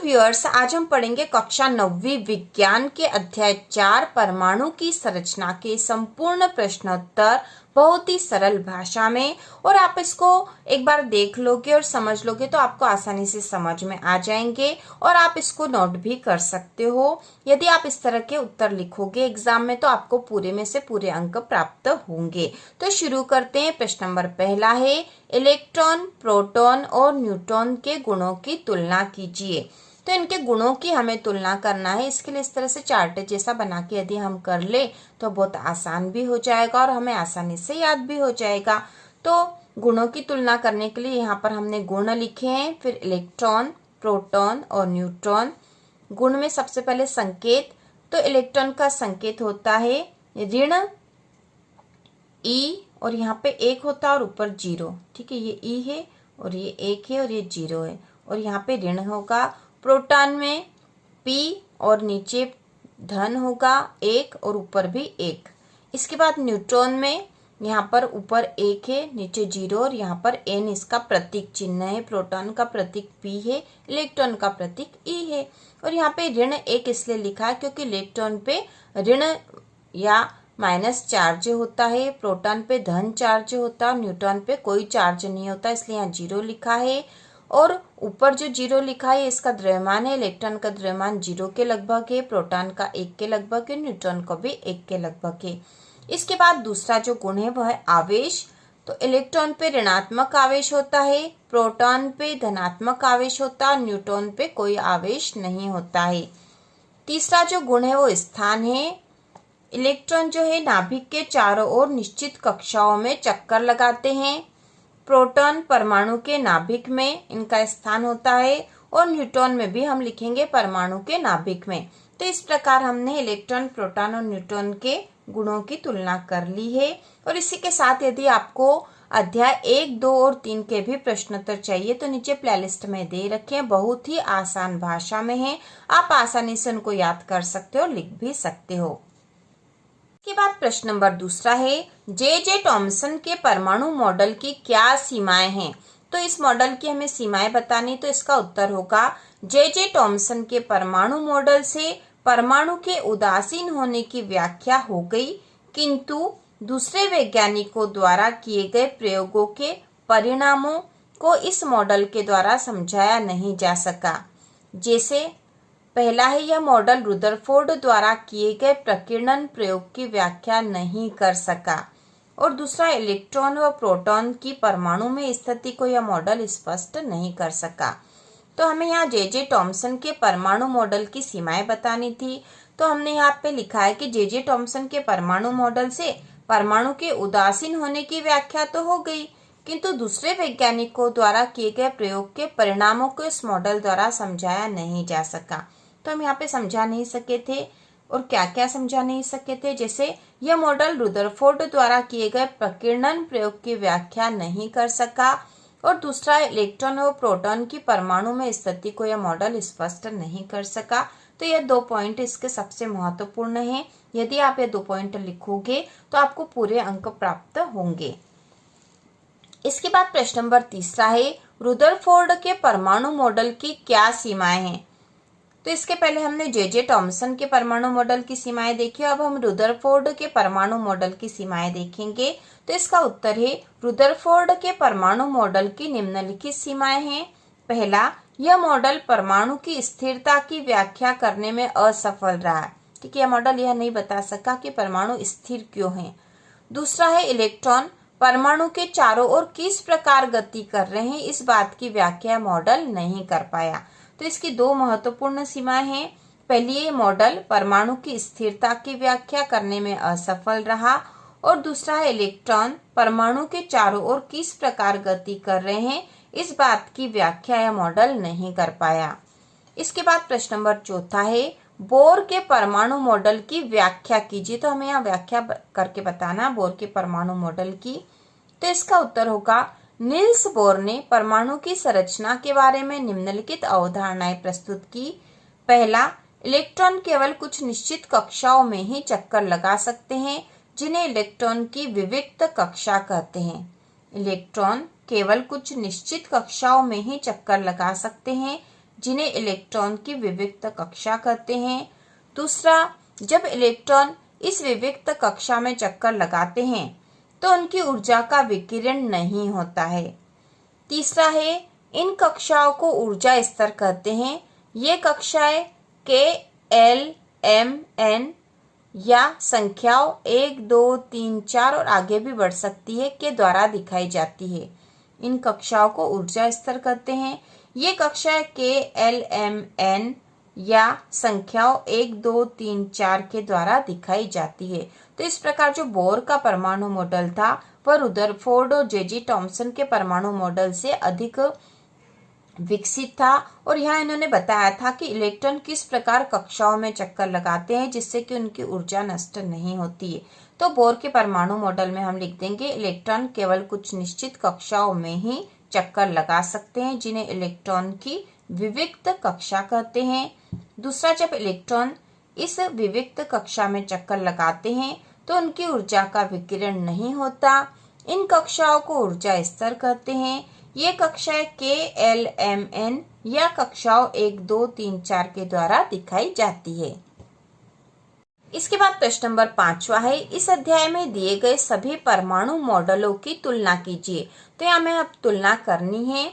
Viewers, आज हम पढ़ेंगे कक्षा 9वीं विज्ञान के अध्याय 4 परमाणु की संरचना के संपूर्ण प्रश्नोत्तर बहुत ही सरल भाषा में। और आप इसको एक बार देख लोगे और समझ लोगे तो आपको आसानी से समझ में आ जाएंगे और आप इसको नोट भी कर सकते हो। यदि आप इस तरह के उत्तर लिखोगे एग्जाम में तो आपको पूरे में से पूरे अंक प्राप्त होंगे। तो शुरू करते हैं। प्रश्न नंबर पहला है, इलेक्ट्रॉन, प्रोटॉन और न्यूट्रॉन के गुणों की तुलना कीजिए। तो इनके गुणों की हमें तुलना करना है। इसके लिए इस तरह से चार्ट जैसा बना के यदि हम कर ले तो बहुत आसान भी हो जाएगा और हमें आसानी से याद भी हो जाएगा। तो गुणों की तुलना करने के लिए यहाँ पर हमने गुण लिखे हैं, फिर इलेक्ट्रॉन, प्रोटॉन और न्यूट्रॉन। गुण में सबसे पहले संकेत, तो इलेक्ट्रॉन का संकेत होता है ऋण ई और यहाँ पे 1 होता है और ऊपर 0। ठीक है, ये ई है और ये 1 है और ये 0 है और यहाँ पे ऋण होगा। प्रोटॉन में P और नीचे धन होगा 1 और ऊपर भी 1। इसके बाद न्यूट्रॉन में यहाँ पर ऊपर 1 है, नीचे 0 और यहाँ पर N इसका प्रतीक चिन्ह है। प्रोटॉन का प्रतीक P है, इलेक्ट्रॉन का प्रतीक E है। और यहाँ पे ऋण 1 इसलिए लिखा है क्योंकि इलेक्ट्रॉन पे ऋण या माइनस चार्ज होता है, प्रोटॉन पे धन चार्ज होता है, न्यूट्रॉन पे कोई चार्ज नहीं होता, इसलिए यहाँ 0 लिखा है। और ऊपर जो 0 लिखा है इसका द्रव्यमान है। इलेक्ट्रॉन का द्रव्यमान 0 के लगभग है, प्रोटॉन का 1 के लगभग है, न्यूट्रॉन का भी 1 के लगभग है। इसके बाद दूसरा जो गुण है वह है आवेश। तो इलेक्ट्रॉन पे ऋणात्मक आवेश होता है, प्रोटॉन पे धनात्मक आवेश होता है, न्यूट्रॉन पे कोई आवेश नहीं होता है। तीसरा जो गुण है वो स्थान है। इलेक्ट्रॉन जो है नाभिक के चारों ओर निश्चित कक्षाओं में चक्कर लगाते हैं। प्रोटॉन परमाणु के नाभिक में इनका स्थान होता है और न्यूट्रॉन में भी हम लिखेंगे परमाणु के नाभिक में। तो इस प्रकार हमने इलेक्ट्रॉन, प्रोटॉन और न्यूट्रॉन के गुणों की तुलना कर ली है। और इसी के साथ यदि आपको अध्याय 1, 2 और 3 के भी प्रश्नोत्तर चाहिए तो नीचे प्लेलिस्ट में दे रखे हैं। बहुत ही आसान भाषा में है, आप आसानी से उनको याद कर सकते हो, लिख भी सकते हो। के बाद प्रश्न नंबर दूसरा है, जे टॉमसन के परमाणु मॉडल की क्या सीमाएं हैं। तो इस मॉडल की हमें सीमाएं बतानी, तो इसका उत्तर होगा जे टॉमसन के परमाणु मॉडल से परमाणु के उदासीन होने की व्याख्या हो गई, किंतु दूसरे वैज्ञानिकों द्वारा किए गए प्रयोगों के परिणामों को इस मॉडल के द्वारा समझाया नहीं जा सका। जैसे पहला है, यह मॉडल रुदरफोर्ड द्वारा किए गए प्रकीर्णन प्रयोग की व्याख्या नहीं कर सका। और दूसरा, इलेक्ट्रॉन व प्रोटॉन की परमाणु में स्थिति को यह मॉडल स्पष्ट नहीं कर सका। तो हमें यहाँ जे टॉमसन के परमाणु मॉडल की सीमाएं बतानी थी। तो हमने यहाँ पे लिखा है कि जे टॉमसन के परमाणु मॉडल से परमाणु के उदासीन होने की व्याख्या तो हो गई, किंतु दूसरे वैज्ञानिकों द्वारा किए गए प्रयोग के परिणामों को इस मॉडल द्वारा समझाया नहीं जा सका। तो हम यहाँ पे समझा नहीं सके थे, और क्या क्या समझा नहीं सके थे, जैसे यह मॉडल रुदरफोर्ड द्वारा किए गए प्रकीर्णन प्रयोग की व्याख्या नहीं कर सका, और दूसरा, इलेक्ट्रॉन और प्रोटॉन की परमाणु में स्थिति को यह मॉडल स्पष्ट नहीं कर सका। तो यह 2 पॉइंट इसके सबसे महत्वपूर्ण हैं। यदि आप ये 2 पॉइंट लिखोगे तो आपको पूरे अंक प्राप्त होंगे। इसके बाद प्रश्न नंबर तीसरा है, रुदरफोर्ड के परमाणु मॉडल की क्या सीमाएं हैं। तो इसके पहले हमने जे टॉमसन के परमाणु मॉडल की सीमाएं देखी, अब हम रुदरफोर्ड के परमाणु मॉडल की सीमाएं देखेंगे। तो इसका उत्तर है, रुदरफोर्ड के परमाणु मॉडल की निम्नलिखित सीमाएं हैं। पहला, यह मॉडल परमाणु की स्थिरता की व्याख्या करने में असफल रहा। ठीक है, यह मॉडल यह नहीं बता सका कि परमाणु स्थिर क्यों है। दूसरा है, इलेक्ट्रॉन परमाणु के चारों ओर किस प्रकार गति कर रहे हैं, इस बात की व्याख्या मॉडल नहीं कर पाया। तो इसकी 2 महत्वपूर्ण सीमाएं हैं। पहली, मॉडल परमाणु की स्थिरता की व्याख्या करने में असफल रहा, और दूसरा है, इलेक्ट्रॉन परमाणु के चारों ओर किस प्रकार गति कर रहे हैं, इस बात की व्याख्या यह मॉडल नहीं कर पाया। इसके बाद प्रश्न नंबर चौथा है, बोर के परमाणु मॉडल की व्याख्या कीजिए। तो हमें यहाँ व्याख्या करके बताना बोर के परमाणु मॉडल की। तो इसका उत्तर होगा, नील्स बोर ने परमाणु की संरचना के बारे में निम्नलिखित अवधारणाएं प्रस्तुत की। पहला, इलेक्ट्रॉन केवल कुछ निश्चित कक्षाओं में ही चक्कर लगा सकते हैं, जिन्हें इलेक्ट्रॉन की विविक्त कक्षा कहते हैं। इलेक्ट्रॉन केवल कुछ निश्चित कक्षाओं में ही चक्कर लगा सकते हैं, जिन्हें इलेक्ट्रॉन की विविक्त कक्षा कहते हैं। दूसरा, जब इलेक्ट्रॉन इस विविक्त कक्षा में चक्कर लगाते हैं तो उनकी ऊर्जा का विकिरण नहीं होता है। तीसरा है, इन कक्षाओं को ऊर्जा स्तर कहते हैं। ये कक्षाएं K, L, M, N या संख्याओं 1, 2, 3, 4 और आगे भी बढ़ सकती है के द्वारा दिखाई जाती है। इन कक्षाओं को ऊर्जा स्तर कहते हैं। ये कक्षाएं K, L, M, N या संख्याओं 1, 2, 3, 4 के द्वारा दिखाई जाती है। तो इस प्रकार जो बोर का परमाणु मॉडल था वह रुदरफोर्ड और जे टॉमसन के परमाणु मॉडल से अधिक विकसित था और यहाँ इन्होंने बताया था कि इलेक्ट्रॉन किस प्रकार कक्षाओं में चक्कर लगाते हैं जिससे कि उनकी ऊर्जा नष्ट नहीं होती है। तो बोर के परमाणु मॉडल में हम लिख देंगे इलेक्ट्रॉन केवल कुछ निश्चित कक्षाओं में ही चक्कर लगा सकते हैं जिन्हें इलेक्ट्रॉन की विविक्त कक्षा कहते हैं। दूसरा, जब इलेक्ट्रॉन इस विविक्त कक्षा में चक्कर लगाते हैं तो उनकी ऊर्जा का विकिरण नहीं होता। इन कक्षाओं को ऊर्जा स्तर कहते हैं। ये कक्षाएं K, L, M, N या कक्षाओं 1, 2, 3, 4 के द्वारा दिखाई जाती है। इसके बाद प्रश्न नंबर 5वां है, इस अध्याय में दिए गए सभी परमाणु मॉडलों की तुलना कीजिए। तो यहाँ हमें अब तुलना करनी है।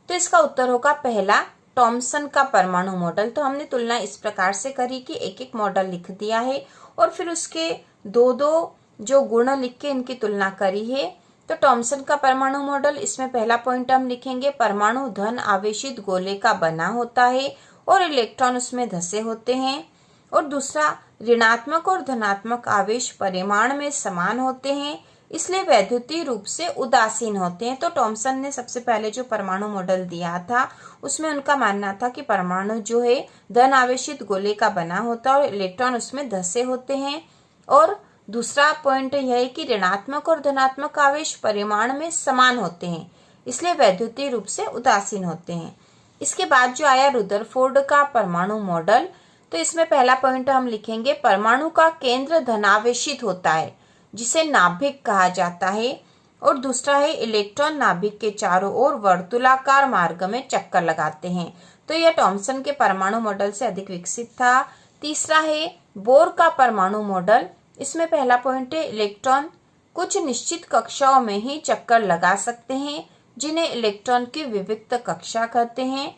तो इसका उत्तर होगा पहला, टॉमसन का परमाणु मॉडल। तो हमने तुलना इस प्रकार से करी कि एक एक मॉडल लिख दिया है और फिर उसके दो दो जो गुण लिख के इनकी तुलना करी है। तो टॉमसन का परमाणु मॉडल, इसमें पहला पॉइंट हम लिखेंगे, परमाणु धन आवेशित गोले का बना होता है और इलेक्ट्रॉन उसमें धसे होते हैं। और दूसरा, ऋणात्मक और धनात्मक आवेश परिमाण में समान होते हैं, इसलिए वैद्युतीय रूप से उदासीन होते हैं। तो टॉमसन ने सबसे पहले जो परमाणु मॉडल दिया था उसमें उनका मानना था कि परमाणु जो है धन आवेशित गोले का बना होता है और इलेक्ट्रॉन उसमें धसे होते हैं। और दूसरा पॉइंट यह है कि ऋणात्मक और धनात्मक आवेश परिमाण में समान होते हैं, इसलिए वैद्युतीय रूप से उदासीन होते हैं। इसके बाद जो आया रुदरफोर्ड का परमाणु मॉडल, तो इसमें पहला पॉइंट हम लिखेंगे, परमाणु का केंद्र धनावेशित होता है जिसे नाभिक कहा जाता है। और दूसरा है, इलेक्ट्रॉन नाभिक के चारों ओर वर्तुलाकार मार्ग में चक्कर लगाते हैं। तो यह टॉमसन के परमाणु मॉडल से अधिक विकसित था। तीसरा है बोर का परमाणु मॉडल। इसमें पहला पॉइंट है, इलेक्ट्रॉन कुछ निश्चित कक्षाओं में ही चक्कर लगा सकते हैं जिन्हें इलेक्ट्रॉन की विविक्त कक्षा कहते हैं।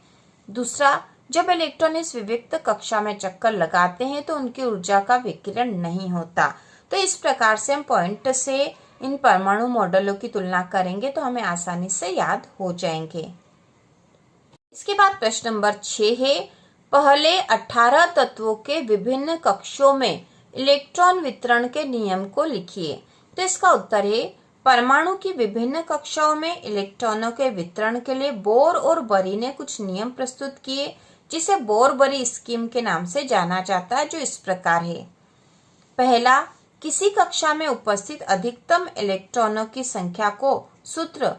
दूसरा, जब इलेक्ट्रॉन इस विविक्त कक्षा में चक्कर लगाते हैं तो उनकी ऊर्जा का विकिरण नहीं होता। तो इस प्रकार से हम पॉइंट से इन परमाणु मॉडलों की तुलना करेंगे तो हमें आसानी से याद हो जाएंगे। इसके बाद प्रश्न नंबर 6 है, पहले 18 तत्वों के विभिन्न कक्षों में इलेक्ट्रॉन वितरण के नियम को लिखिए। तो इसका उत्तर है, परमाणु की विभिन्न कक्षाओं में इलेक्ट्रॉनों के वितरण के लिए बोर और बरी ने कुछ नियम प्रस्तुत किए जिसे बोर बरी स्कीम के नाम से जाना जाता है, जो इस प्रकार है। पहला, किसी कक्षा में उपस्थित अधिकतम इलेक्ट्रॉनों की संख्या को सूत्र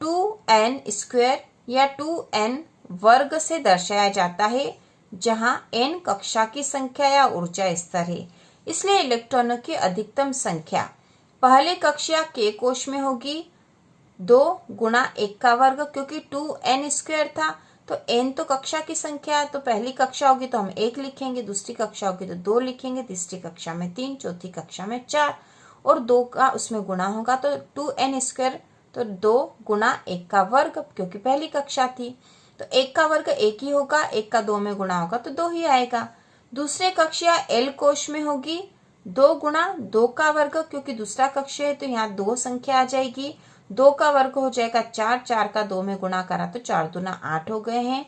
2n² या 2n वर्ग से दर्शाया जाता है, जहां n कक्षा की संख्या या ऊर्जा स्तर है। इसलिए इलेक्ट्रॉनों की अधिकतम संख्या पहले कक्षा K कोश में होगी 2 गुणा 1 का वर्ग, क्योंकि 2n² था तो n तो कक्षा की संख्या है, तो पहली कक्षा होगी तो हम 1 लिखेंगे, दूसरी कक्षा होगी तो 2 लिखेंगे, तीसरी कक्षा में 3, चौथी कक्षा में 4 और 2 का उसमें गुणा होगा तो 2n² तो 2 गुणा 1 का वर्ग, क्योंकि पहली कक्षा थी तो 1 का वर्ग 1 ही होगा, 1 का 2 में गुणा होगा तो 2 ही आएगा। दूसरे कक्षा L कोश में होगी 2 गुणा 2 का वर्ग, क्योंकि दूसरा कक्षा है तो यहाँ 2 संख्या आ जाएगी, 2 का वर्ग हो जाएगा 4, 4 का 2 में गुणा करा तो 4 दूना 8 हो गए हैं।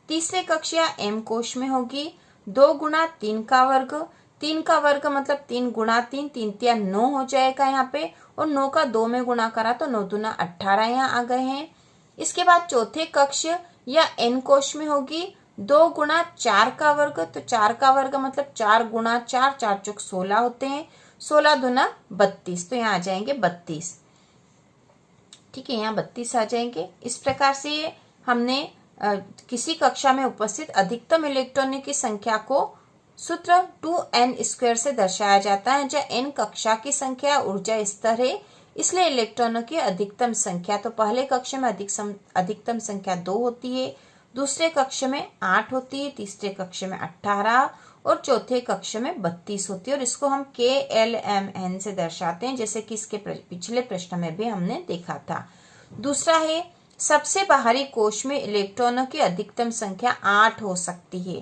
तीसरे कक्षा M कोश में होगी 2 गुणा 3 का वर्ग, 3 का वर्ग मतलब 3 गुणा 3, 3 तिया 9 हो जाएगा यहाँ पे, और 9 का 2 में गुणा करा तो 9 दूना 18 यहाँ आ गए हैं। इसके बाद चौथे कक्ष या N कोश में होगी 2 गुणा 4 का वर्ग, तो 4 का वर्ग मतलब 4 गुणा 4, 4 चौक 16 होते हैं, 16 दूना 32, तो यहाँ आ जाएंगे 32। ठीक है, यहाँ 32 आ जाएंगे। इस प्रकार से हमने किसी कक्षा में उपस्थित अधिकतम इलेक्ट्रॉनों की संख्या को सूत्र 2n² से दर्शाया जाता है, जहाँ n कक्षा की संख्या ऊर्जा स्तर है, इसलिए इलेक्ट्रॉनों की अधिकतम संख्या, तो पहले कक्षा में अधिकतम संख्या 2 होती है, दूसरे कक्ष में 8 होती है, तीसरे कक्ष में 18 और चौथे कक्ष में 32 होती है। और इसको हम KLMN से दर्शाते हैं, जैसे कि इसके पिछले प्रश्न में भी हमने देखा था। दूसरा है सबसे बाहरी कोश में इलेक्ट्रॉनों की अधिकतम संख्या 8 हो सकती है।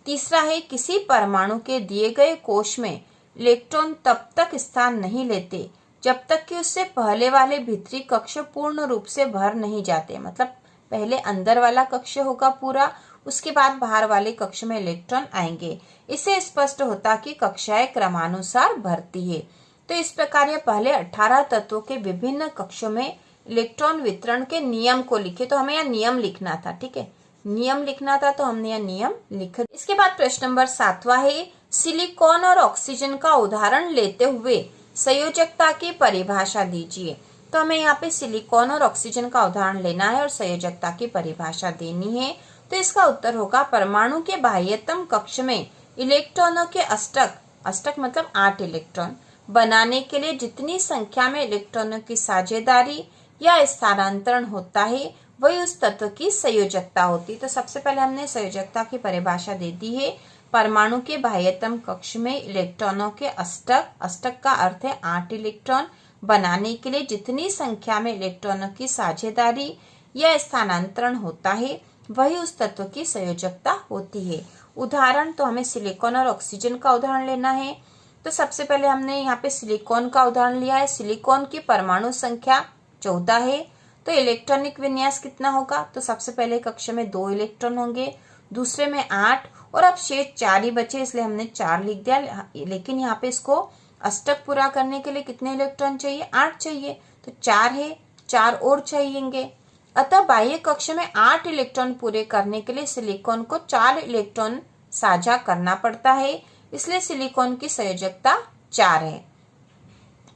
तीसरा है किसी परमाणु के दिए गए कोश में इलेक्ट्रॉन तब तक स्थान नहीं लेते जब तक कि उससे पहले वाले भीतरी कक्ष पूर्ण रूप से भर नहीं जाते। मतलब पहले अंदर वाला कक्ष होगा पूरा, उसके बाद बाहर वाले कक्ष में इलेक्ट्रॉन आएंगे। इससे स्पष्ट होता कि कक्षाएं क्रमानुसार भरती है। तो इस प्रकार ये पहले 18 तत्वों के विभिन्न कक्षों में इलेक्ट्रॉन वितरण के नियम को लिखे। तो हमें यहाँ नियम लिखना था, ठीक है, नियम लिखना था, तो हमने यहाँ नियम लिखा। इसके बाद प्रश्न नंबर 7वां है सिलिकॉन और ऑक्सीजन का उदाहरण लेते हुए संयोजकता की परिभाषा दीजिए। तो हमें यहाँ पे सिलिकॉन और ऑक्सीजन का उदाहरण लेना है और संयोजकता की परिभाषा देनी है। तो इसका उत्तर होगा परमाणु के बाह्यतम कक्ष में इलेक्ट्रॉनों के अष्टक मतलब 8 इलेक्ट्रॉन बनाने के लिए जितनी संख्या में इलेक्ट्रॉनों की साझेदारी या स्थानांतरण होता है वही उस तत्व की संयोजकता होती है। तो सबसे पहले हमने संयोजकता की परिभाषा दे दी है। परमाणु के बाह्यतम कक्ष में इलेक्ट्रॉनों के अष्टक का अर्थ है 8 इलेक्ट्रॉन बनाने के लिए जितनी संख्या में इलेक्ट्रॉनों की साझेदारी या स्थानांतरण होता है वही उस तत्व की संयोजकता होती है। उदाहरण, तो हमें सिलिकॉन और ऑक्सीजन का उदाहरण लेना है। तो सबसे पहले हमने यहाँ पे सिलिकॉन का उदाहरण लिया है। सिलिकॉन की परमाणु संख्या 14 है। तो इलेक्ट्रॉनिक विन्यास कितना होगा? तो सबसे पहले कक्ष में 2 इलेक्ट्रॉन होंगे, दूसरे में 8 और अब शेष 4 ही बचे, इसलिए हमने 4 लिख दिया। लेकिन यहाँ पे इसको अष्टक पूरा करने के लिए कितने इलेक्ट्रॉन चाहिए? 8 चाहिए, तो 4 है, 4 और चाहिएंगे। अतः बाह्य कक्ष में 8 इलेक्ट्रॉन पूरे करने के लिए सिलिकॉन को 4 इलेक्ट्रॉन साझा करना पड़ता है, इसलिए सिलिकॉन की संयोजकता 4 है।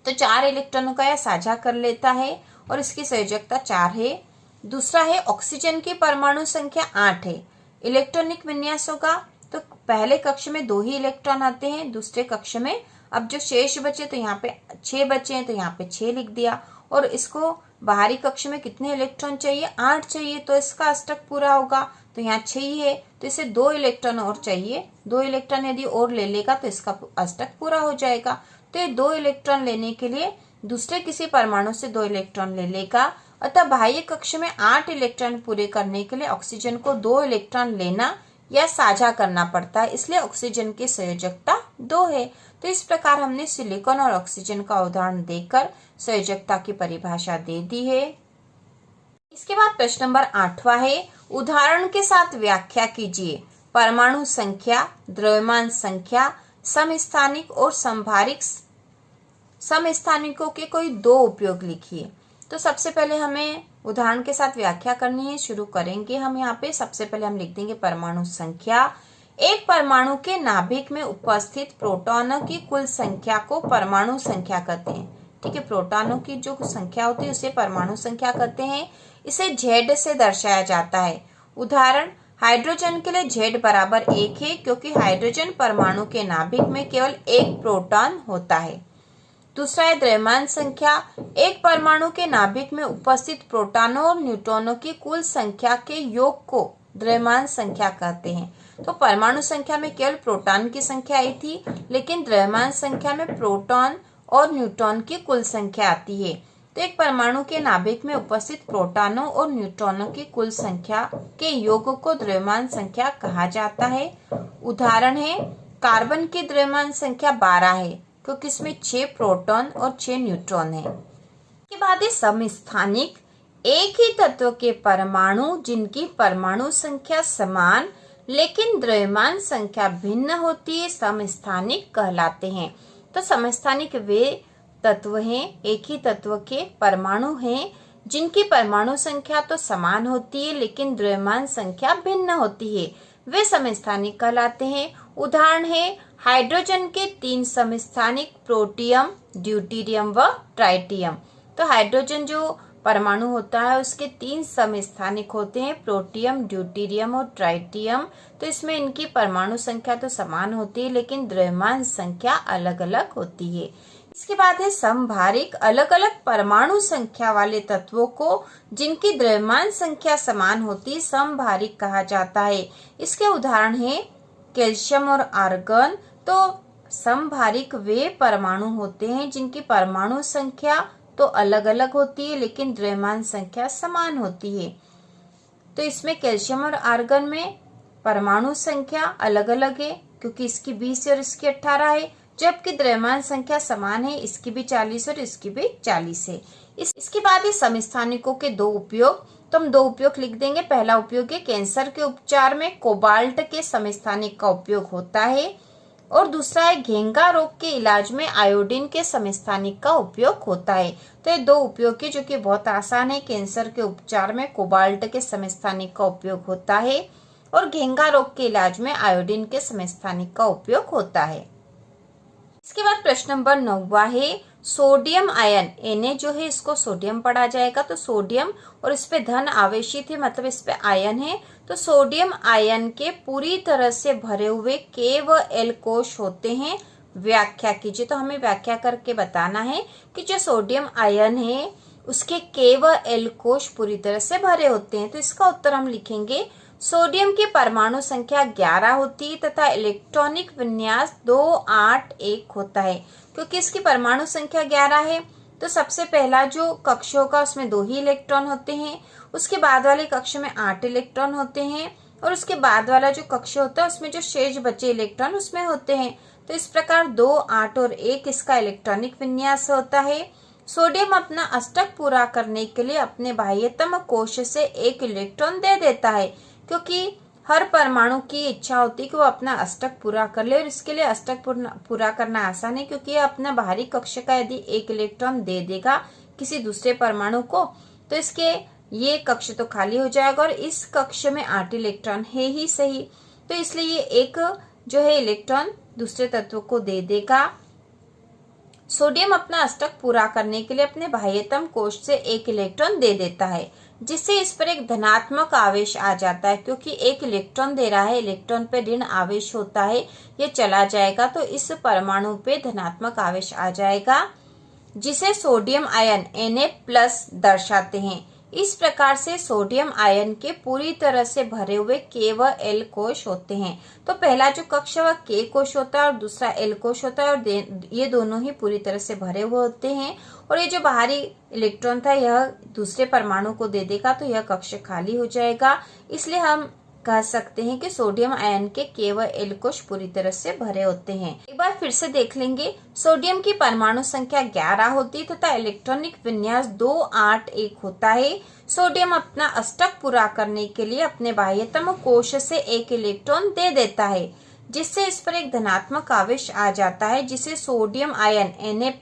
तो 4 इलेक्ट्रॉनों का यह साझा कर लेता है और इसकी संयोजकता 4 है। दूसरा है ऑक्सीजन की परमाणु संख्या 8 है। इलेक्ट्रॉनिक विन्यास होगा तो पहले कक्ष में 2 ही इलेक्ट्रॉन आते हैं, दूसरे कक्ष में अब जो शेष बचे तो यहाँ पे 6 बचे हैं, तो यहाँ पे 6 लिख दिया। और इसको बाहरी कक्ष में कितने इलेक्ट्रॉन चाहिए? 8 चाहिए, तो इसका अष्टक पूरा होगा, तो यहाँ 6 ही है, तो इसे 2 इलेक्ट्रॉन और चाहिए। 2 इलेक्ट्रॉन यदि और ले लेगा तो इसका अष्टक पूरा हो जाएगा। तो ये 2 इलेक्ट्रॉन लेने के लिए दूसरे किसी परमाणु से 2 इलेक्ट्रॉन ले लेगा। अतः बाह्य कक्ष में 8 इलेक्ट्रॉन पूरे करने के लिए ऑक्सीजन को 2 इलेक्ट्रॉन लेना या साझा करना पड़ता है, इसलिए ऑक्सीजन की संयोजकता 2 है। तो इस प्रकार हमने सिलिकॉन और ऑक्सीजन का उदाहरण देकर संयोजकता की परिभाषा दे दी है। इसके बाद प्रश्न नंबर 8वां है उदाहरण के साथ व्याख्या कीजिए। परमाणु संख्या, द्रव्यमान संख्या, समस्थानिक और संभारिक समस्थानिकों के कोई 2 उपयोग लिखिए। तो सबसे पहले हमें उदाहरण के साथ व्याख्या करनी है। शुरू करेंगे हम यहाँ पे। सबसे पहले हम लिख देंगे परमाणु संख्या। एक परमाणु के नाभिक में उपस्थित प्रोटॉनों की कुल संख्या को परमाणु संख्या कहते हैं। ठीक है, प्रोटॉनों की जो संख्या होती है उसे परमाणु संख्या कहते हैं। इसे Z से दर्शाया जाता है। उदाहरण, हाइड्रोजन के लिए Z बराबर 1 है क्योंकि हाइड्रोजन परमाणु के नाभिक में केवल 1 प्रोटॉन होता है। दूसरा है द्रव्यमान संख्या। एक परमाणु के नाभिक में उपस्थित प्रोटॉनों और न्यूट्रॉनों की कुल संख्या के योग को द्रव्यमान संख्या कहते हैं। तो परमाणु संख्या में केवल प्रोटॉन की संख्या आई थी, लेकिन द्रव्यमान संख्या में प्रोटॉन और न्यूट्रॉन की कुल संख्या आती है। तो एक परमाणु के नाभिक में उपस्थित प्रोटॉनों और न्यूट्रॉनों की कुल संख्या के योग को द्रव्यमान संख्या कहा जाता है। उदाहरण है, कार्बन की द्रव्यमान संख्या 12 है क्योंकि इसमें 6 प्रोटॉन और 6 न्यूट्रॉन है। इसके बाद है समस्थानिक। एक ही तत्व के परमाणु जिनकी परमाणु संख्या समान लेकिन द्रव्यमान संख्या भिन्न होती है समस्थानिक कहलाते हैं। तो समस्थानिक वे तत्व हैं, एक ही तत्व के परमाणु हैं जिनकी परमाणु संख्या तो समान होती है लेकिन द्रव्यमान संख्या भिन्न होती है, वे समस्थानिक कहलाते हैं। उदाहरण है हाइड्रोजन के 3 समस्थानिक प्रोटियम, ड्यूटेरियम व ट्राइटियम। तो हाइड्रोजन जो परमाणु होता है उसके 3 समस्थानिक होते हैं, प्रोटियम, ड्यूटेरियम और ट्राइटियम। तो इसमें इनकी परमाणु संख्या तो समान होती है लेकिन द्रव्यमान संख्या अलग अलग होती है। इसके बाद है समभारिक अलग अलग परमाणु संख्या वाले तत्वों को जिनकी द्रव्यमान संख्या समान होती समभारिक कहा जाता है। इसके उदाहरण है कैल्शियम और आर्गन। तो समभारिक वे परमाणु होते हैं जिनकी परमाणु संख्या तो अलग अलग होती है लेकिन द्रव्यमान संख्या समान होती है। तो इसमें कैल्शियम और आर्गन में परमाणु संख्या अलग अलग है क्योंकि इसकी 20 और इसकी 18 है, जबकि द्रव्यमान संख्या समान है, इसकी भी 40 और इसकी भी 40 है। इसके बाद है समस्थानिकों के दो उपयोग। तो हम दो उपयोग लिख देंगे। पहला उपयोग है कैंसर के उपचार में कोबाल्ट के समस्थानिक का उपयोग होता है और दूसरा है घेंगा रोग के इलाज में आयोडीन के समस्थानिक का उपयोग होता है। तो ये दो उपयोग है जो कि बहुत आसान है। कैंसर के उपचार में कोबाल्ट के समस्थानिक का उपयोग होता है और घेंगा रोग के इलाज में आयोडीन के समस्थानिक का उपयोग होता है। इसके बाद प्रश्न नंबर 9 है सोडियम आयन। Na जो है इसको सोडियम पढ़ा जाएगा। तो सोडियम और इस पे धन आवेशित है मतलब इस पे आयन है। तो सोडियम आयन के पूरी तरह से भरे हुए K व L कोश होते हैं। व्याख्या कीजिए। तो हमें व्याख्या करके बताना है कि जो सोडियम आयन है उसके K व L कोश पूरी तरह से भरे होते हैं। तो इसका उत्तर हम लिखेंगे सोडियम की परमाणु संख्या 11 होती है तथा इलेक्ट्रॉनिक विन्यास 281 होता है। क्योंकि इसकी परमाणु संख्या 11 है तो सबसे पहला जो कक्ष होगा उसमें 2 ही इलेक्ट्रॉन होते हैं, उसके बाद वाले कक्ष में 8 इलेक्ट्रॉन होते हैं और उसके बाद वाला जो कक्ष होता है उसमें जो शेष बचे इलेक्ट्रॉन उसमें होते हैं। तो इस प्रकार 2, 8 और 1 इसका इलेक्ट्रॉनिक विन्यास होता है। सोडियम अपना अष्टक पूरा करने के लिए अपने बाह्यतम कोश से 1 इलेक्ट्रॉन दे देता है क्योंकि हर परमाणु की इच्छा होती है कि वो अपना अष्टक पूरा कर ले और इसके लिए अष्टक पूरा करना आसान है क्योंकि ये अपना बाहरी कक्ष का यदि 1 इलेक्ट्रॉन दे देगा किसी दूसरे परमाणु को तो इसके ये कक्ष तो खाली हो जाएगा और इस कक्ष में 8 इलेक्ट्रॉन है ही सही। तो इसलिए ये एक जो है इलेक्ट्रॉन दूसरे तत्व को दे देगा। सोडियम अपना अष्टक पूरा करने के लिए अपने बाह्यतम कोश से 1 इलेक्ट्रॉन दे देता है जिससे इस पर एक धनात्मक आवेश आ जाता है क्योंकि 1 इलेक्ट्रॉन दे रहा है, इलेक्ट्रॉन पे ऋण आवेश होता है, ये चला जाएगा तो इस परमाणु पे धनात्मक आवेश आ जाएगा जिसे सोडियम आयन Na+ दर्शाते हैं। इस प्रकार से सोडियम आयन के पूरी तरह से भरे हुए K व L कोश होते हैं। तो पहला जो कक्ष वह K कोश होता है और दूसरा L कोश होता है और ये दोनों ही पूरी तरह से भरे हुए होते हैं और ये जो बाहरी इलेक्ट्रॉन था यह दूसरे परमाणु को दे देगा तो यह कक्ष खाली हो जाएगा। इसलिए हम कह सकते हैं कि सोडियम आयन के K व L कोश पूरी तरह से भरे होते हैं। एक बार फिर से देख लेंगे। सोडियम की परमाणु संख्या 11 होती तथा इलेक्ट्रॉनिक विन्यास 281 होता है। सोडियम अपना अष्टक पूरा करने के लिए अपने बाह्यतम कोश से 1 इलेक्ट्रॉन दे देता है जिससे इस पर एक धनात्मक आवेश आ जाता है जिसे सोडियम आयन Na+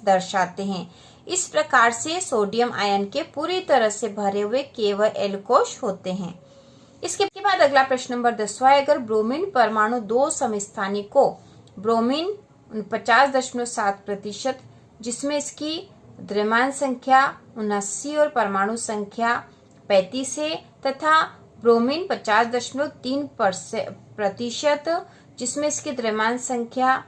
दर्शाते हैं। इस प्रकार से सोडियम आयन के पूरी तरह से भरे हुए K व L कोश होते हैं। इसके बाद अगला प्रश्न नंबर 10 है अगर ब्रोमीन परमाणु 2 समस्थानिकों ब्रोमीन 50.7% जिसमें इसकी द्रव्यमान संख्या 79 और परमाणु संख्या 35 है तथा ब्रोमीन 50.3% जिसमें इसकी द्रव्यमान संख्या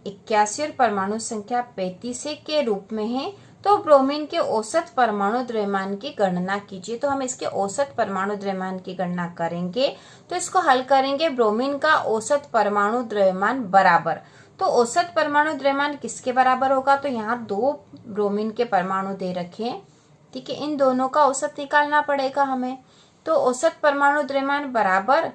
81 और परमाणु संख्या 35 के रूप में है तो ब्रोमीन के औसत परमाणु द्रव्यमान की गणना कीजिए। तो हम इसके औसत परमाणु द्रव्यमान की गणना करेंगे तो इसको हल करेंगे। ब्रोमीन का औसत परमाणु द्रव्यमान बराबर, तो औसत परमाणु द्रव्यमान किसके बराबर होगा? तो यहाँ 2 ब्रोमीन के परमाणु दे रखे हैं, ठीक है, इन दोनों का औसत निकालना पड़ेगा हमें। तो औसत परमाणु द्रव्यमान बराबर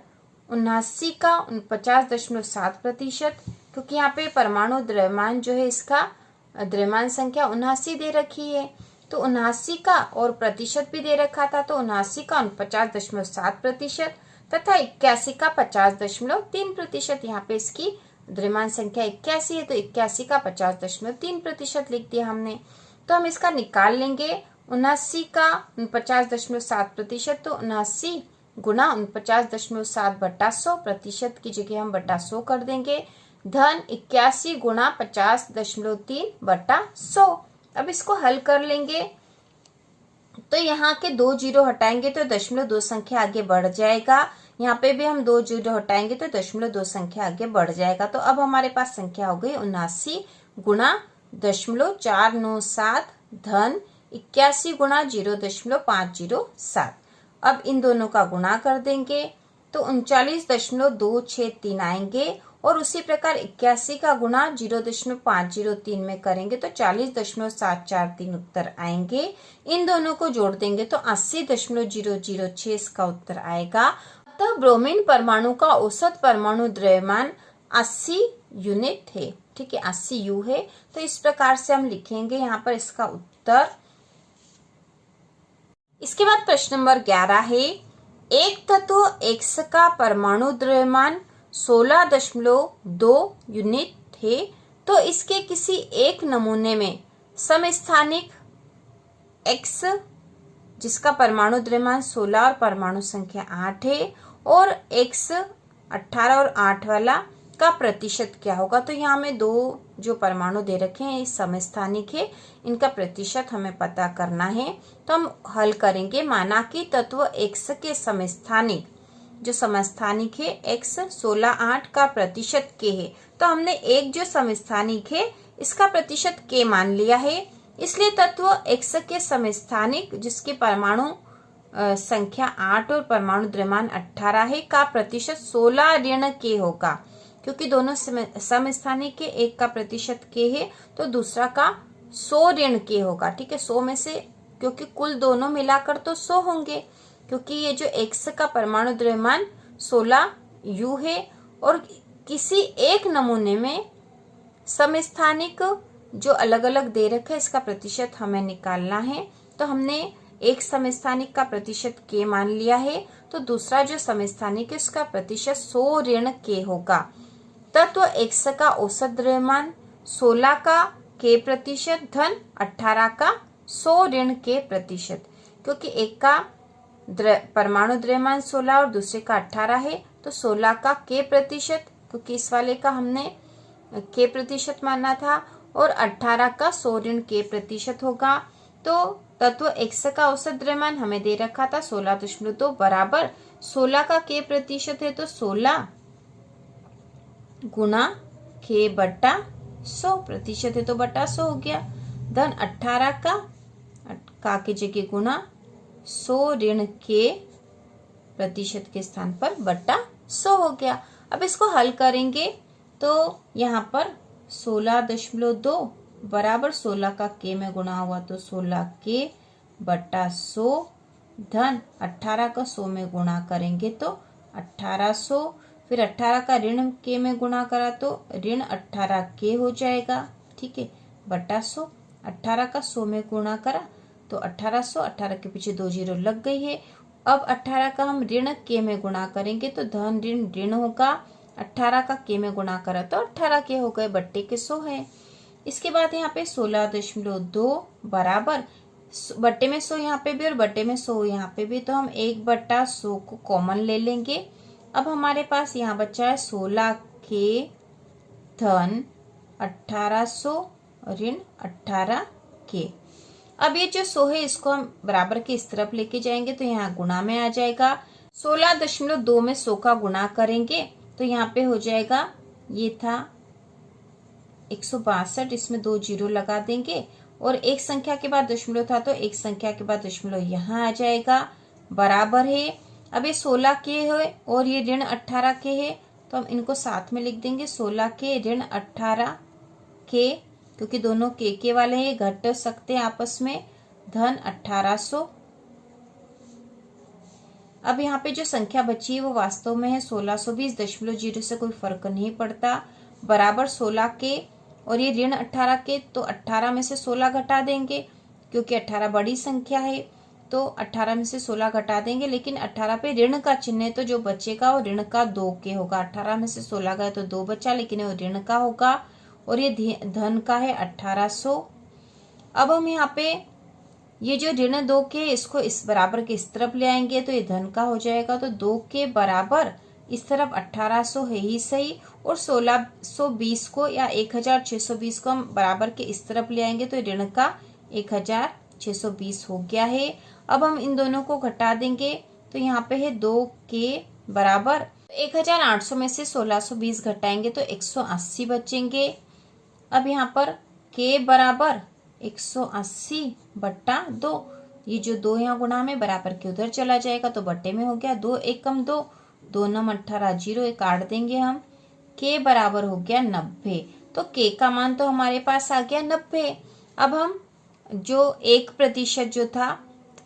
79 का 49.7% क्योंकि यहाँ पे परमाणु द्रव्यमान जो है इसका द्रव्यमान संख्या 79 दे रखी है तो 79 का और प्रतिशत भी दे रखा था तो 79 का 49.7% तथा 81 का 50.3%। यहाँ पे इसकी द्रव्यमान संख्या 81 है तो 81 का 50.3% लिख दिया हमने। तो हम इसका निकाल लेंगे 79 का 49.7% तो 79 गुना 49.7 बटा 100% की जगह हम बटा 100 कर देंगे धन 81 गुना 50.3 बटा 100। अब इसको हल कर लेंगे तो यहाँ के 2 जीरो हटाएंगे तो 0.2 संख्या आगे बढ़ जाएगा। यहाँ पे भी हम 2 जीरो हटाएंगे तो 0.2 संख्या आगे बढ़ जाएगा। तो अब हमारे पास संख्या हो गई 79 गुना 0.497 धन 81 गुणा 0.507। अब इन दोनों का गुणा कर देंगे तो 39.263 आएंगे और उसी प्रकार 81 का गुणा 0.503 में करेंगे तो 40.743 उत्तर आएंगे। इन दोनों को जोड़ देंगे तो 80.006 इसका उत्तर आएगा। अतः ब्रोमीन परमाणु का औसत परमाणु द्रव्यमान 80 यूनिट है। ठीक है, 80 यू है। तो इस प्रकार से हम लिखेंगे यहाँ पर इसका उत्तर। इसके बाद प्रश्न नंबर 11 है, एक तत्व X का परमाणु द्रव्यमान 16.2 यूनिट है तो इसके किसी एक नमूने में समस्थानिक X जिसका परमाणु द्रव्यमान 16 और परमाणु संख्या 8 है और X 18 और 8 वाला का प्रतिशत क्या होगा। तो यहाँ में दो जो परमाणु दे रखे हैं इस समस्थानिक है, इनका प्रतिशत हमें पता करना है। तो हम हल करेंगे। माना कि तत्व X के समस्थानिक जो समस्थानिक है X 16 8 का प्रतिशत K है। तो हमने एक जो समस्थानिक है इसका प्रतिशत K मान लिया है, इसलिए तत्व X के समस्थानिक जिसकी परमाणु संख्या 8 और परमाणु द्रव्यमान 18 है का प्रतिशत 16 ऋण K होगा, क्योंकि दोनों समस्थानिक के एक का प्रतिशत K है तो दूसरा का 100 ऋण K होगा। ठीक है, 100 में से क्योंकि कुल दोनों मिलाकर तो 100 होंगे, क्योंकि ये जो X का परमाणु द्रव्यमान 16 U है और किसी एक नमूने में समस्थानिक जो अलग अलग दे रखा है इसका प्रतिशत हमें निकालना है। तो हमने एक समस्थानिक का प्रतिशत K मान लिया है, तो दूसरा जो समस्थानिक है उसका प्रतिशत 100 ऋण K होगा। तत्व X का औसत द्रव्यमान 16 का K प्रतिशत धन 18 का 100 ऋण K प्रतिशत, क्योंकि एक का परमाणु द्रव्यमान 16 और दूसरे का 18 है तो 16 का K प्रतिशत, क्योंकि इस वाले का हमने K प्रतिशत माना था, और 18 का 100 ऋण K प्रतिशत होगा। तो तत्व X का औसत द्रव्यमान हमें दे रखा था 16.2 बराबर 16 का K प्रतिशत है तो 16 गुणा K बटा 100 प्रतिशत है तो बटा 100 हो गया, धन 18 का की जगह गुणा 100 ऋण K प्रतिशत के स्थान पर बटा 100 हो गया। अब इसको हल करेंगे तो यहाँ पर 16.2 बराबर 16 का K में गुणा हुआ तो 16 K बटा 100 धन 18 का 100 में गुणा करेंगे तो 1800, फिर 18 का ऋण K में गुणा करा तो ऋण 18 K हो जाएगा। ठीक है, बटा 100, 18 का 100 में गुणा करा तो 1800, 18 के पीछे 2 जीरो लग गई है। अब 18 का हम ऋण K में गुणा करेंगे तो धन ऋण ऋण होगा, 18 का K में गुणा करा तो 18 K हो गए, बट्टे के 100 है। इसके बाद यहाँ पे 16.2 बराबर बट्टे में 100 यहाँ पे भी और बट्टे में 100 यहाँ पे भी, तो हम 1/100 को कॉमन ले लेंगे। अब हमारे पास यहाँ बचा है 16 K धन 1800 ऋण 18 K। अब ये जो 100 है इसको हम बराबर के इस तरफ लेके जाएंगे तो यहाँ गुणा में आ जाएगा। 16.2 में 100 का गुणा करेंगे तो यहाँ पे हो जाएगा, ये था 162, इसमें 2 जीरो लगा देंगे और एक संख्या के बाद दशमलव था तो एक संख्या के बाद दशमलव यहाँ आ जाएगा, बराबर है। अब ये 16 के है और ये ऋण 18 के है तो हम इनको साथ में लिख देंगे, 16 के ऋण 18 के, क्योंकि दोनों के वाले हैं, घट सकते हैं आपस में, धन 1800। अब यहाँ पे जो संख्या बची है वो वास्तव में है 1620.0 से कोई फर्क नहीं पड़ता, बराबर 16 के और ये ऋण 18 के, तो 18 में से 16 घटा देंगे क्योंकि 18 बड़ी संख्या है तो 18 में से 16 घटा देंगे, लेकिन 18 पे ऋण का चिन्ह है तो जो बचेगा वो ऋण का 2 के होगा। 18 में से 16 गए तो 2 बचा, लेकिन वो ऋण का होगा और ये धन का है 1800। अब हम यहाँ पे ये जो ऋण 2 के इसको इस बराबर के इस तरफ ले आएंगे तो ये धन का हो जाएगा, तो 2 के बराबर इस तरफ 1800 है ही सही, और 1620 को या 1620 को हम बराबर के इस तरफ ले आएंगे तो ऋण का 1620 हो गया है। अब हम इन दोनों को घटा देंगे तो यहाँ पे है 2 के बराबर 1800 में से 1620 घटाएंगे तो 180 बचेंगे। अब यहाँ पर k बराबर 180/2। ये जो 2 यहाँ गुणा में बराबर के उधर चला जाएगा तो बट्टे में हो गया 2 एकम 2, 2 नम 18, 0 काट देंगे हम। k बराबर हो गया 90। तो k का मान तो हमारे पास आ गया 90। अब हम जो 1% जो था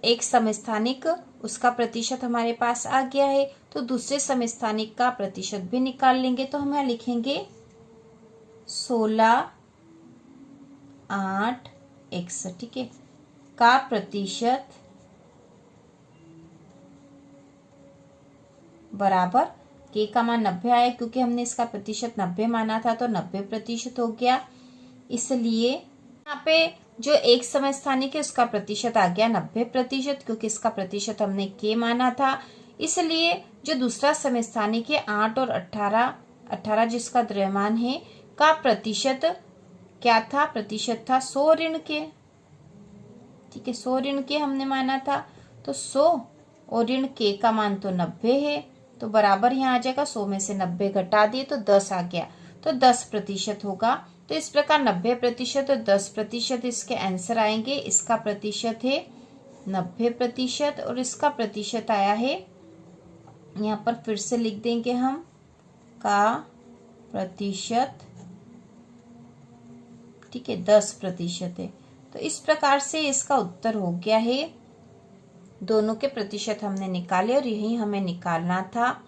एक समस्थानिक, उसका प्रतिशत हमारे पास आ गया है, तो दूसरे समस्थानिक का प्रतिशत भी निकाल लेंगे। तो हम यहाँ लिखेंगे 16/8x, ठीक है, का प्रतिशत बराबर k का मान 90 आया, क्योंकि हमने इसका प्रतिशत 90 माना था तो 90% हो गया। इसलिए यहाँ पे जो एक समस्थानिक है उसका प्रतिशत आ गया 90%, क्योंकि इसका प्रतिशत हमने k माना था। इसलिए जो दूसरा समस्थानिक है 8 और 18 जिसका द्रव्यमान है का प्रतिशत क्या था? प्रतिशत था 100 ऋण के, ठीक है, 100 ऋण के हमने माना था। तो 100 और ऋण k का मान तो 90 है, तो बराबर यहाँ आ जाएगा। 100 में से 90 घटा दिए तो 10 आ गया, तो 10% होगा। तो इस प्रकार 90% और 10% इसके आंसर आएंगे। इसका प्रतिशत है 90% और इसका प्रतिशत आया है, यहाँ पर फिर से लिख देंगे हम, का प्रतिशत, ठीक है, 10% है। तो इस प्रकार से इसका उत्तर हो गया है। दोनों के प्रतिशत हमने निकाले और यही हमें निकालना था।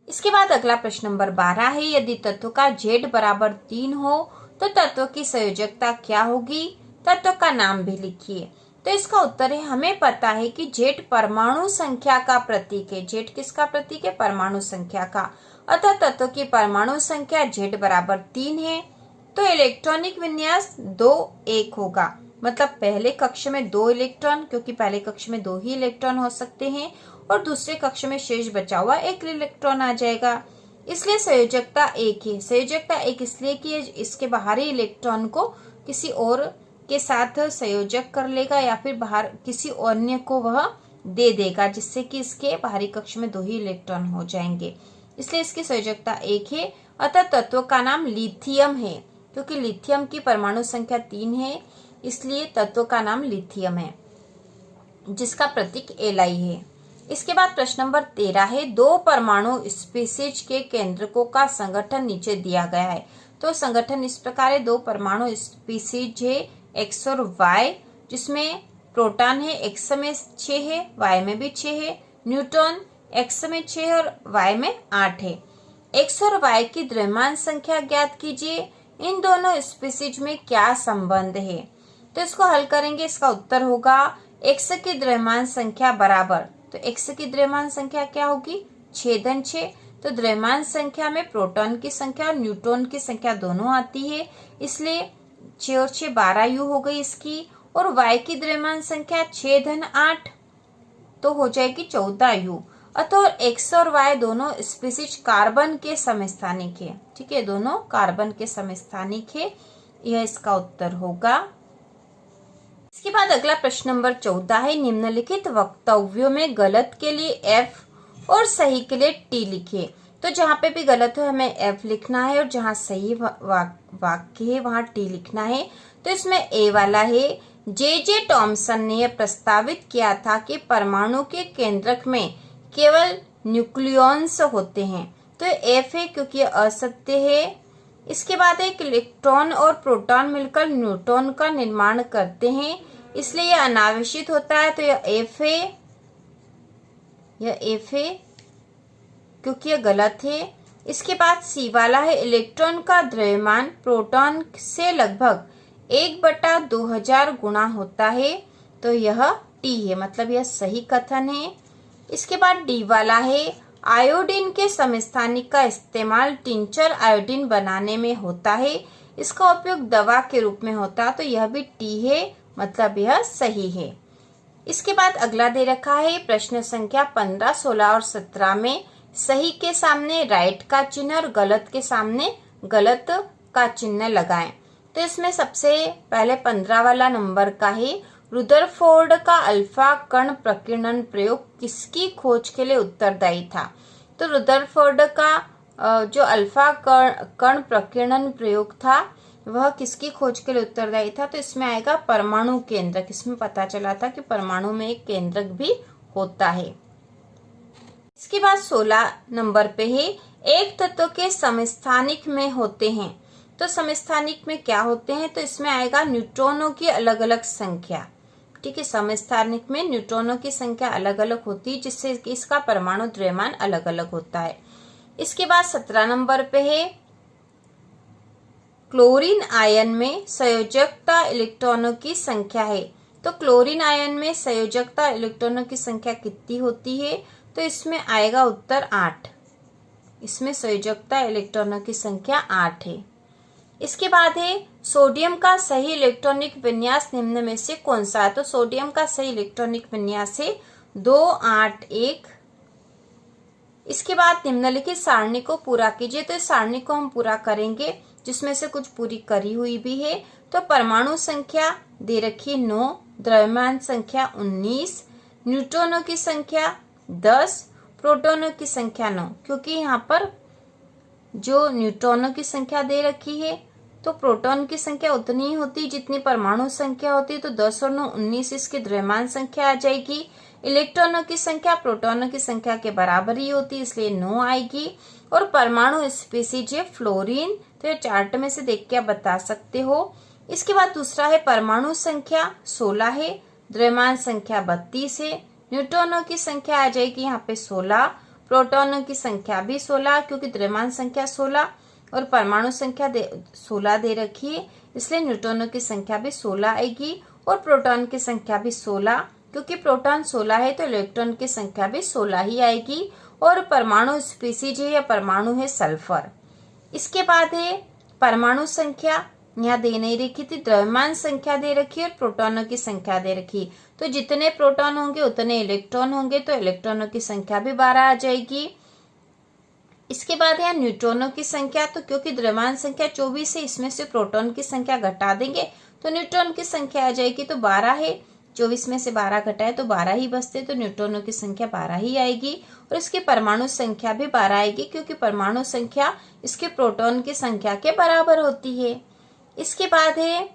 इसके बाद अगला प्रश्न नंबर 12 है, यदि तत्व का z बराबर 3 हो तो तत्व की संयोजकता क्या होगी? तत्व का नाम भी लिखिए। तो इसका उत्तर है, हमें पता है कि z परमाणु संख्या का प्रतीक है। z किसका प्रतीक है? परमाणु संख्या का। अतः तत्व की परमाणु संख्या z बराबर 3 है, तो इलेक्ट्रॉनिक विन्यास 2-1 होगा। मतलब पहले कक्ष में 2 इलेक्ट्रॉन, क्योंकि पहले कक्ष में 2 ही इलेक्ट्रॉन हो सकते हैं, और दूसरे कक्ष में शेष बचा हुआ 1 इलेक्ट्रॉन आ जाएगा। इसलिए संयोजकता 1 है। संयोजकता 1 इसलिए कि इसके बाहरी इलेक्ट्रॉन को किसी और के साथ संयोजक कर लेगा या फिर बाहर किसी अन्य को वह दे देगा, जिससे कि इसके बाहरी कक्ष में 2 ही इलेक्ट्रॉन हो जाएंगे। इसलिए इसकी संयोजकता 1 है। अतः तत्व का नाम लिथियम है, क्योंकि लिथियम की परमाणु संख्या 3 है, इसलिए तत्व का नाम लिथियम है, जिसका प्रतीक Li है। इसके बाद प्रश्न नंबर 13 है, 2 परमाणु स्पीसीज के केंद्रकों का संगठन नीचे दिया गया है। तो संगठन इस प्रकार है, 2 परमाणु स्पीसीज है x और y, जिसमें प्रोटॉन है x में 6 है, y में भी 6 है, न्यूट्रॉन x में 6 और y में 8 है। x और y की द्रव्यमान संख्या ज्ञात कीजिए। इन दोनों स्पीसीज में क्या संबंध है? तो इसको हल करेंगे। इसका उत्तर होगा x की द्रव्यमान संख्या बराबर, तो x की द्रव्यमान संख्या क्या होगी? 6-6। तो द्रव्यमान संख्या में प्रोटॉन की संख्या और न्यूट्रॉन की संख्या दोनों आती है, इसलिए 6 और 6 12 हो गई इसकी। और y की द्रव्यमान संख्या 6-8, तो हो जाएगी 14 अतः x और y दोनों स्पीसीज कार्बन के समस्थानिक है, ठीक है, दोनों कार्बन के समस्थानिक है। यह इसका उत्तर होगा। इसके बाद अगला प्रश्न नंबर 14 है, निम्नलिखित वक्तव्यों में गलत के लिए F और सही के लिए T लिखिए। तो जहाँ पे भी गलत है हमें F लिखना है और जहाँ सही वाक्य है वहाँ T लिखना है। तो इसमें A वाला है, J.J. टॉमसन ने यह प्रस्तावित किया था कि परमाणु के केंद्रक में केवल न्यूक्लियॉन्स होते हैं। तो F है, क्योंकि यह असत्य है। इसके बाद एक इलेक्ट्रॉन और प्रोटॉन मिलकर न्यूट्रॉन का निर्माण करते हैं, इसलिए यह अनावश्यक होता है। तो यह F है, यह F है, क्योंकि यह गलत है। इसके बाद C वाला है, इलेक्ट्रॉन का द्रव्यमान प्रोटॉन से लगभग 1/2000 गुना होता है, तो यह T है, मतलब यह सही कथन है। इसके बाद D वाला है, आयोडीन के समस्थानिक का इस्तेमाल टिंचर आयोडीन बनाने में होता है, इसका उपयोग दवा के रूप में होता है, तो यह भी T है, मतलब यह सही है। इसके बाद अगला दे रखा है, प्रश्न संख्या 15, 16 और 17 में सही के सामने राइट का चिन्ह और गलत के सामने गलत का चिन्ह लगाएं। तो इसमें सबसे पहले 15 वाला नंबर का है, रुदरफोर्ड का अल्फा कण प्रकीर्णन प्रयोग किसकी खोज के लिए उत्तरदायी था? तो रुदरफोर्ड का जो अल्फा कण प्रकीर्णन प्रयोग था वह किसकी खोज के लिए उत्तरदायी था? तो इसमें आएगा परमाणु केंद्रक। इसमें पता चला था कि परमाणु में एक केंद्रक भी होता है। इसके बाद 16 नंबर पे है, एक तत्व के समस्थानिक में होते हैं। तो समस्थानिक में क्या होते हैं? तो इसमें आएगा न्यूट्रॉनों की अलग अलग संख्या। ठीक है, समस्थानिक में न्यूट्रॉनों की संख्या अलग अलग होती है, जिससे इसका परमाणु द्रव्यमान अलग अलग होता है। इसके बाद 17 नंबर पे है, क्लोरीन आयन में संयोजकता इलेक्ट्रॉनों की संख्या है। तो क्लोरीन आयन में संयोजकता इलेक्ट्रॉनों की संख्या कितनी होती है? तो इसमें आएगा उत्तर 8। इसमें संयोजकता इलेक्ट्रॉनों की संख्या 8 है। इसके बाद है, सोडियम का सही इलेक्ट्रॉनिक विन्यास निम्न में से कौन सा है? तो सोडियम का सही इलेक्ट्रॉनिक विन्यास है 2, 8, 1। इसके बाद निम्नलिखित सारणी को पूरा कीजिए। तो इस सारणी को हम पूरा करेंगे, जिसमें से कुछ पूरी करी हुई भी है। तो परमाणु संख्या दे रखी है 9, द्रव्यमान संख्या 19, न्यूट्रॉनों की संख्या 10, प्रोटॉनों की संख्या 9। क्योंकि यहाँ पर जो न्यूट्रॉनों की संख्या दे रखी है, तो प्रोटॉन की संख्या उतनी ही होती जितनी परमाणु संख्या होती। तो 10 और 9 19 इसकी द्रव्यमान संख्या आ जाएगी। इलेक्ट्रॉनों की संख्या प्रोटॉनों की संख्या के बराबर ही होती, इसलिए 9 आएगी। और परमाणु स्पीसीज है फ्लोरीन। तो ये चार्ट में से देख के आप बता सकते हो। इसके बाद दूसरा है, परमाणु संख्या 16 है, द्रव्यमान संख्या 32 है, न्यूट्रॉनों की संख्या आ जाएगी यहाँ पे 16, प्रोटॉनों की संख्या भी 16, क्योंकि द्रव्यमान संख्या 16 और परमाणु संख्या 16 दे रखी है, इसलिए न्यूट्रॉनों की संख्या भी 16 आएगी। और प्रोटॉन की संख्या भी 16, क्योंकि प्रोटॉन 16 है तो इलेक्ट्रॉन की संख्या भी 16 ही आएगी। और परमाणु स्पीसीज है या परमाणु है सल्फर। इसके बाद है परमाणु संख्या, यहाँ दे नहीं रखी थी, द्रव्यमान संख्या दे रखी है और प्रोटॉनों की संख्या दे रखी। तो जितने प्रोटॉन होंगे उतने इलेक्ट्रॉन होंगे, तो इलेक्ट्रॉनों की संख्या भी 12 आ जाएगी। इसके बाद यहाँ न्यूट्रॉनों की संख्या, तो क्योंकि द्रव्यमान संख्या 24 है, इसमें से प्रोटॉन की संख्या घटा देंगे तो न्यूट्रॉन की संख्या आ जाएगी। तो 12 है, 24 में से 12 घटाए तो 12 ही बचते, तो न्यूट्रॉनों की संख्या 12 ही आएगी। और इसकी परमाणु संख्या भी 12 आएगी, क्योंकि परमाणु संख्या इसके प्रोटॉन की संख्या के बराबर होती है। इसके बाद है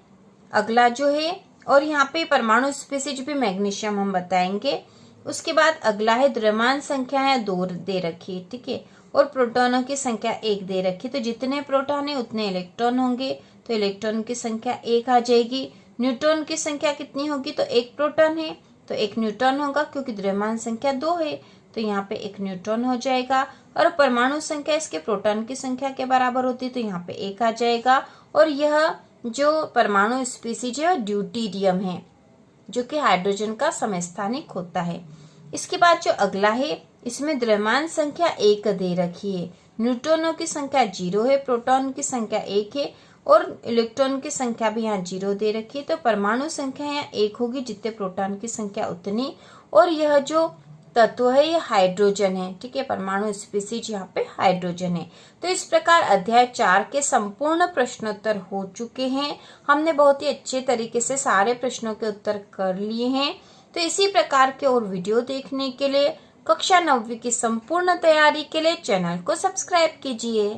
अगला जो है, और यहाँ पे परमाणु स्पीसीज भी मैग्नीशियम हम बताएंगे। उसके बाद अगला है, द्रव्यमान संख्या है 2 दे रखी, ठीक है, और प्रोटॉनों की संख्या 1 दे रखी। तो जितने प्रोटॉन है उतने इलेक्ट्रॉन होंगे, तो इलेक्ट्रॉन की संख्या 1 आ जाएगी। न्यूट्रॉन की संख्या कितनी होगी? तो 1 प्रोटॉन है तो 1 न्यूट्रॉन होगा, क्योंकि द्रव्यमान संख्या 2 है, तो यहाँ पे 1 न्यूट्रॉन हो जाएगा। और परमाणु संख्या इसके प्रोटॉन की संख्या के बराबर होती है, तो यहाँ पे 1 आ जाएगा। और यह जो परमाणु स्पीसीज है ड्यूटेरियम है, जो कि हाइड्रोजन का समस्थानिक होता है। इसके बाद जो अगला है, इसमें द्रव्यमान संख्या 1 दे रखी है, न्यूट्रॉनों की संख्या 0 है, प्रोटॉन की संख्या 1 है और इलेक्ट्रॉन की संख्या भी यहाँ 0 दे रखी है। तो परमाणु संख्या यहाँ 1 होगी, जितने प्रोटॉन की संख्या उतनी। और यह जो तत्व है ये हाइड्रोजन है, ठीक है, परमाणु स्पीसीज यहाँ पे हाइड्रोजन है। तो इस प्रकार अध्याय 4 के संपूर्ण प्रश्नोत्तर हो चुके हैं। हमने बहुत ही अच्छे तरीके से सारे प्रश्नों के उत्तर कर लिए हैं। तो इसी प्रकार के और वीडियो देखने के लिए, कक्षा 9वीं की संपूर्ण तैयारी के लिए चैनल को सब्सक्राइब कीजिए।